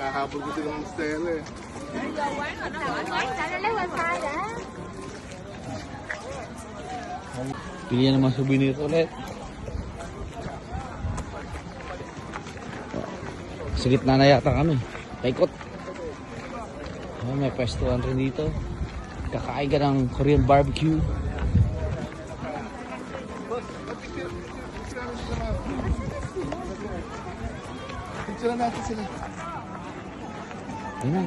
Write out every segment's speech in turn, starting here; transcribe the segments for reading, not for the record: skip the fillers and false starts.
Nahabol ko sila ng Stella eh. Pili naman souvenir ulit. Sa gitna na yata kami. Paikot. Oh, may pwestuhan rin dito. Kakain ka ng Korean barbecue. Picture natin sila. Ayun na.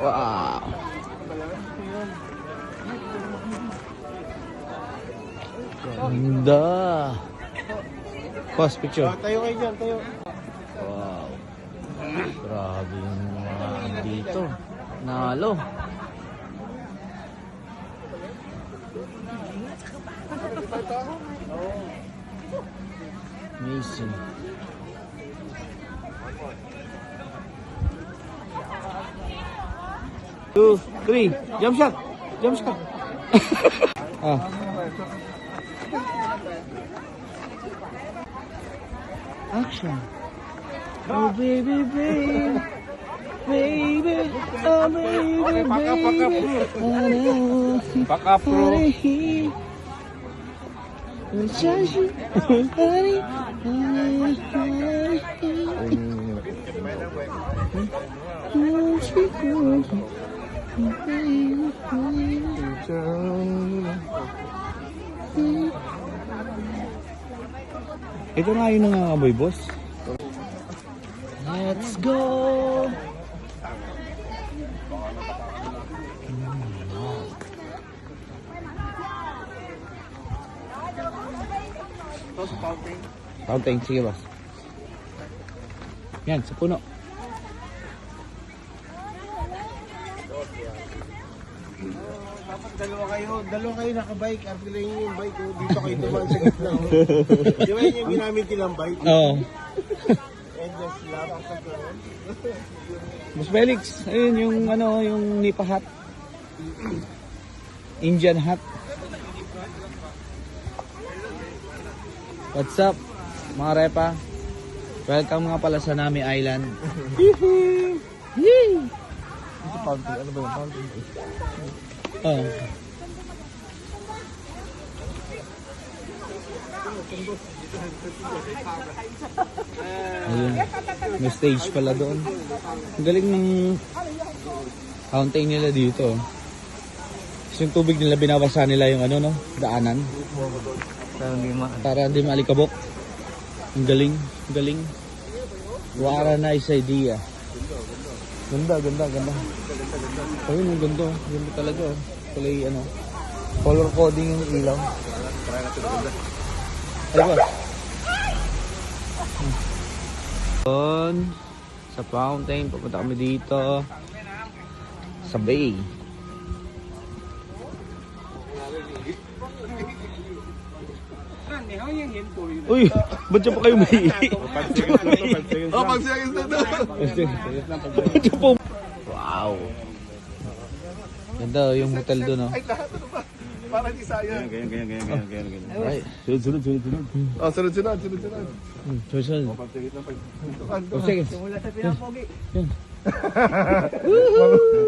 Wow. Ganda. Pause picture. Tayo kayo dyan, tayo. Wow. Grabe yung mga dito. Nalo. Amazing. Two, three, jump shot. Jump shot. Ah. Action. Oh baby, baby. Baby, oh baby, baby. Paka pro. Ito nga yung nangangamoy, boss. Let's go! Fountain, sige boss. Yan, sa puno. Dapat dalawa kayo nakabike. Arpilayin nyo yung bike. Dito kayo tumaan sa gitna. Di ba yun yung ginamit nilang bike? Oo. And just laban sa gano'n. Boss Felix, ayun yung ano, yung Nipa hat. Indian hat. What's up, mga repa? Welcome nga pala sa Nami Island. Yee! Ito fountain. Ano ba yung fountain? Oh. Ayun. May stage pala doon. Ang galing ng fountain nila dito. Tapos yung tubig nila, binabasa nila yung ano, no? Daanan. Para hindi maalikabok. Ang galing. Ang galing. What a nice idea. Ganda. Ayun, ang ganda. Ganda talaga. Oh. Kulay, ano, color coding yung ilaw. Ay ba? Doon sa fountain, pupunta kami dito sa bay. Uy, ba't siya pa kayo may Oh, pag-seconds na ito? Wow. Ganda yung hotel doon, no? Ay, lahat ano ba? Parang isa yan. Ganyan. Right. Sunod. Oh, sunod. Susunod. Oh, sige. Simula sa pinapogi.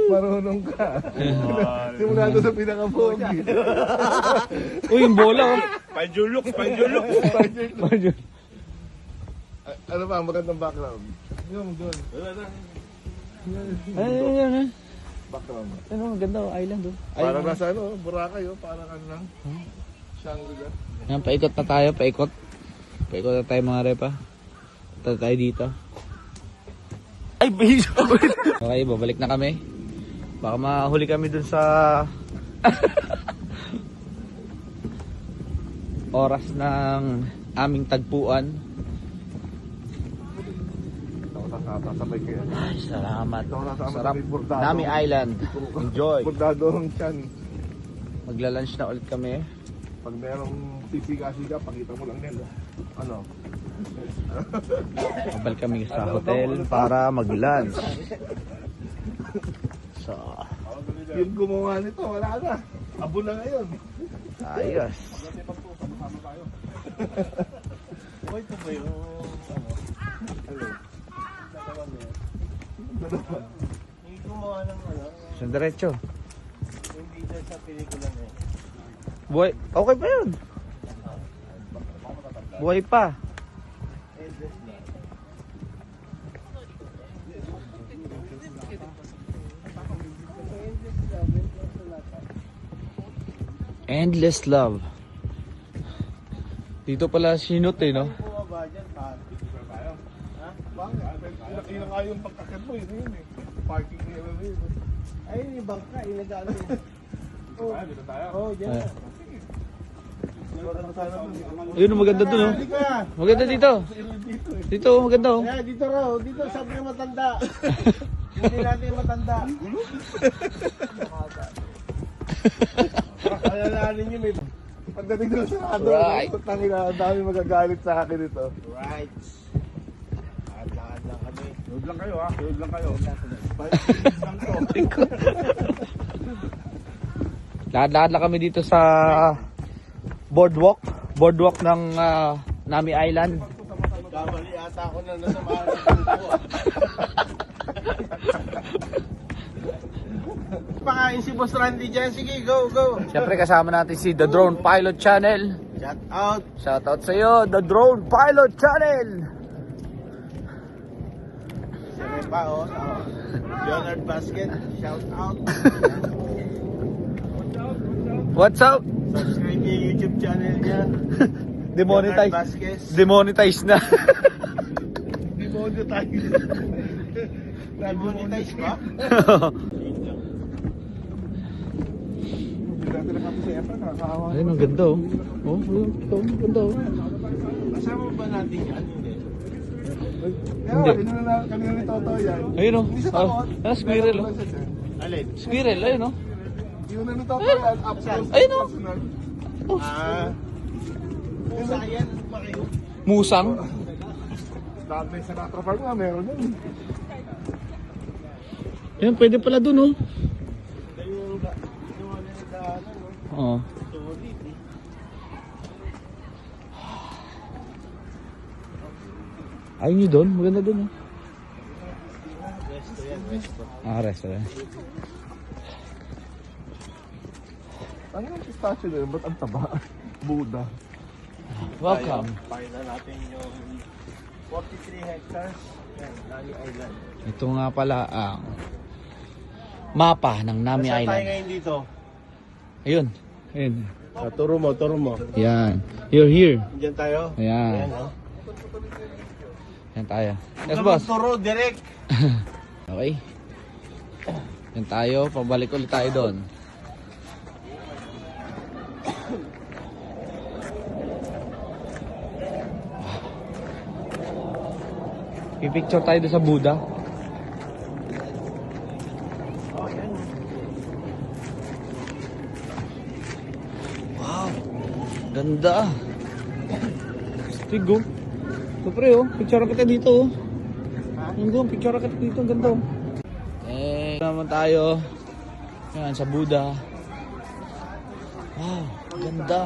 Marunong ka. Simula doon sa pinakapogi. Uy, yung bola, oh. Panjulok. Ano ba, magandang background? Yung doon. Ay. Background. Ano, maganda, oh. Island, oh. Parang nasa ano, Boracay, oh. Parang ano lang. Shangri-La. Yan, paikot na tayo, paikot. Paikot na tayo, mga repa. Punta tayo dito. Ay, biso! Okay, babalik na kami. Baka mahuli kami dun sa oras ng aming tagpuan. Sabay kayo. Ay, salamat. Sarap. Sarap. Nami Island. Enjoy. Bordado ang tiyan. Magla-lunch na ulit kami. Pag merong sisiga-siga, pakita mo lang nila. Ano? Babalik kami sa hotel para mag-lunch. So, Yung gumawa nito, wala na. Abo na ngayon. ayos. Okay, ito ba yung ano? Hello. Yung gumawa ng ano, Sa diretso. yung bida sa pelikula na yun. Buhay. Okay pa yun. Buhay pa. Endless Love. Dito pala sinut eh, no? Bumaba dyan, tayo. Ha? Bakit? Yun nga yung pagkakit mo, yun eh. Parking area na yun. Ayun yung bangka, yung nag-ano yun. Oh, Dito tayo. oh, dyan. Ay. Ayun, maganda dun, oh. Halika. Maganda dito. Dito, maganda, oh. Kaya dito raw, dito sabi ng matanda. Hindi natin matanda. Alalahanin nyo may... Pagdating doon sa ano, Right. tangin na, ang dami magagalit sa akin ito. Right. Lakad lang kami. Load lang kayo ha, load lang kayo. 5 lang to. Lakad-lakad lang kami dito sa boardwalk. Boardwalk ng Nami Island. Kamali ata ako na nasa mahal ng grupo. Pakain si Boss Randy dyan. Sige, go, go. Siyempre kasama natin si The Drone Pilot Channel. Shout out. Shoutout sa iyo, The Drone Pilot Channel. Sabi pa, oh. Leonard Basket. Shout out. What's up? Subscribe niyo yung YouTube channel niya. Demonetize. Leonard Vasquez. Demonetize na. Demonetize. Demonetize ba? Dati na kami sa Efra, nakakawa. Ayun, ang ganda, oh. Oh, ang ganda, oh. Kasama ba natin yan? Hindi. Kaya, kanina ni Toto yan. Ayun, oh. Hindi siya Ah, takot. squirrel, oh. Alin? Squirrel, ayun, oh. Yun na ni Toto yan, up close. Ayun, oh. personal. Ah. Pusa yan. Pa kayo. Musang. Dati sa Natra Park nga, meron yun. Ayun, pwede pala dun, oh. Dahil yung wala na daanan, no? Oo. Solid, eh. Ayun nyo dun, maganda dun, oh. Resto yan, resto. Ah, restaurant. Ano yung pistachio na yun? Ba't ang taba? Buda. Welcome. Pakita natin yung 43 hectares. Yan, Nami Island. Ito nga pala ang mapa ng Nami Nasaan tayo Island. ngayon dito? Ayun. Ayun. Turo mo, turo mo. Yan. You're here. Diyan tayo? Ayan. Ayan, oh. Yan tayo. Yes, Huwag boss. turo, direct. Okay. Yan tayo. Pabalik ulit tayo doon. Pipicture tayo doon sa Buddha. Oh, yan. Wow. Ganda. Tigo. Ito pre, oh. Picture kita dito, oh. Ang picture kita dito. Ang ganda, oh. Eh, naman tayo. Yan, sa Buddha. Wow. Ganda.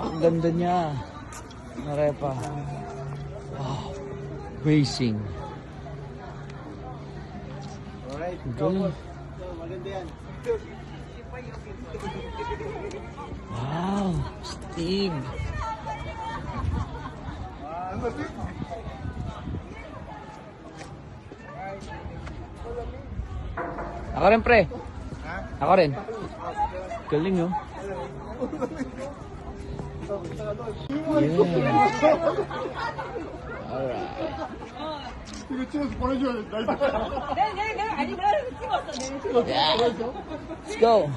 Ang ganda niya. Narepa. Wow. Amazing. Alright, Ang go, galing. boss. So, maganda yan. Wow. Steve. Ako rin, pre. Ha? Ako rin. Galing, oh. Yeah. Alright. Yeah. Let's go.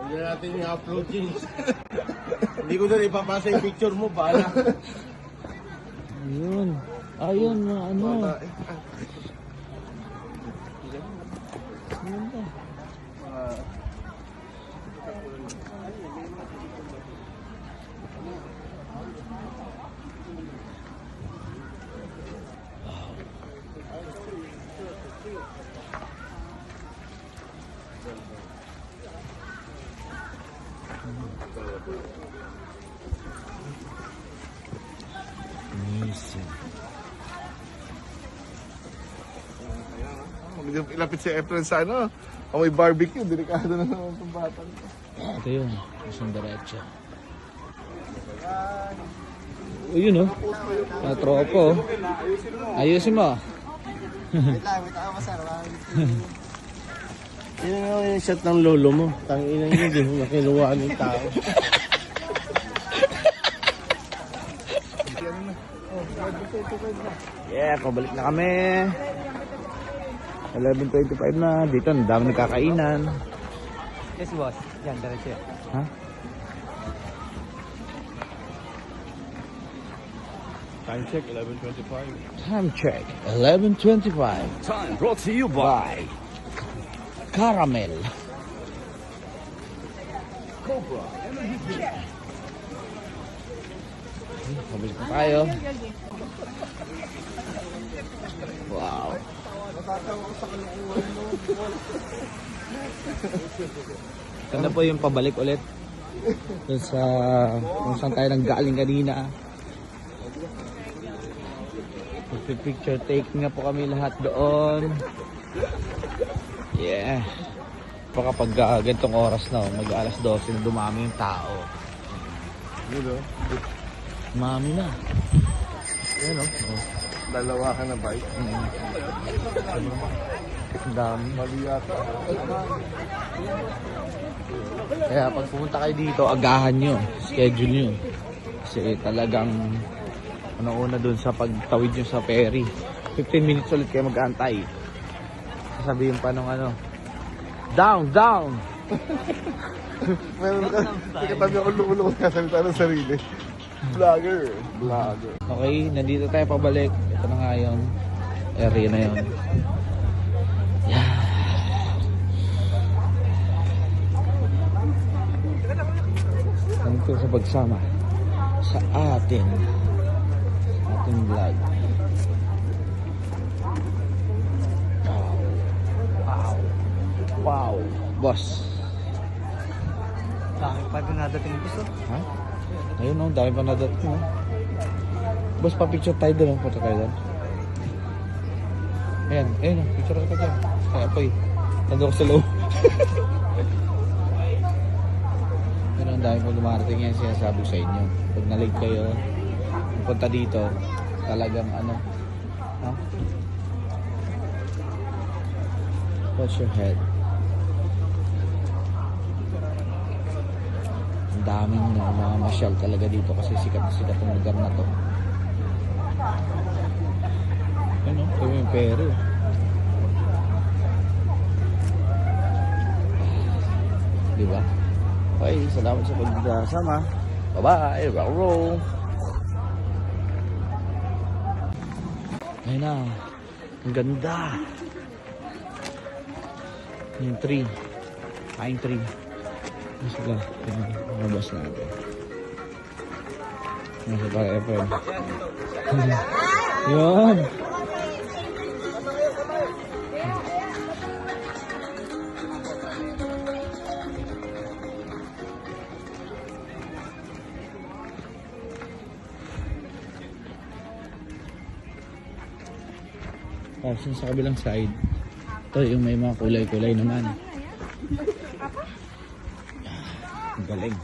Hindi natin yung upload yun. Hindi ko na ipapasa yung picture mo, bahala. Ayun. Ayun, ano. Ayun ba? Nissan. Ilapit si Efren sa ano, may barbecue, delikado na naman itong batang. Ito yun, isang diretso. O yun, oh. Tropo. Ayusin mo. Yun nga yung shot ng lolo mo. Tangina niyo, di mo makinuha ng tao. Yeah, pabalik na kami. 11:25 na. Dito, ang dami nagkakainan. Yes, boss. Yan, diretso. Ha? Time check, 11:25. Time check. 11:25. Time brought to you by Bye. Caramel. Cobra. Pabalik na tayo. Wow. Ito na po yung pabalik ulit. Dun sa kung saan tayo nanggaling kanina. Picture taking na po kami lahat doon. Yeah. Pa kapag ganitong oras na, mag-alas 12 na dumami yung tao. Yun o. Mami na. Yun o. Dalawa ka na bike. Ang dami. Mali yata. Kaya pag pumunta kayo dito, agahan nyo. Schedule nyo. Kasi talagang una dun sa pagtawid nyo sa ferry. 15 minutes ulit kayo mag-aantay. Sasabihin pa nung ano, down, down! Meron ka, katabi ako lumulong kasalita ng sarili. Vlogger. Vlogger. Okay, nandito tayo pabalik. Ito na nga yung area na yun. Yeah. Thank you sa pagsama sa ating vlog. Wow. Wow. Wow. Boss. Dami pa rin nadating gusto. Ha? Ayun o, dami pa nadating o. Boss, pa-picture tayo doon. Punta tayo doon. Ayan, ayun o. Picture ka dyan. Kaya po eh. Nandun ko sa loob. Yun ang dami pa lumarating yan. Sinasabi ko sa inyo. Pag na-late kayo, punta dito, talagang ano. Ha? Watch your head. Ang daming mga masyal talaga dito kasi sikat na sikat ang lugar na to. Ano? Ito yung peri. Diba? Okay, salamat sa pagsama. Bye-bye. Rock and roll. Ayun na. Ang ganda. Yung tree. Pine tree. Ano sila? Mabas natin. Nasa para FM. Yun. Tapos yung sa kabilang side, ito yung may mga kulay-kulay naman. Ang galing.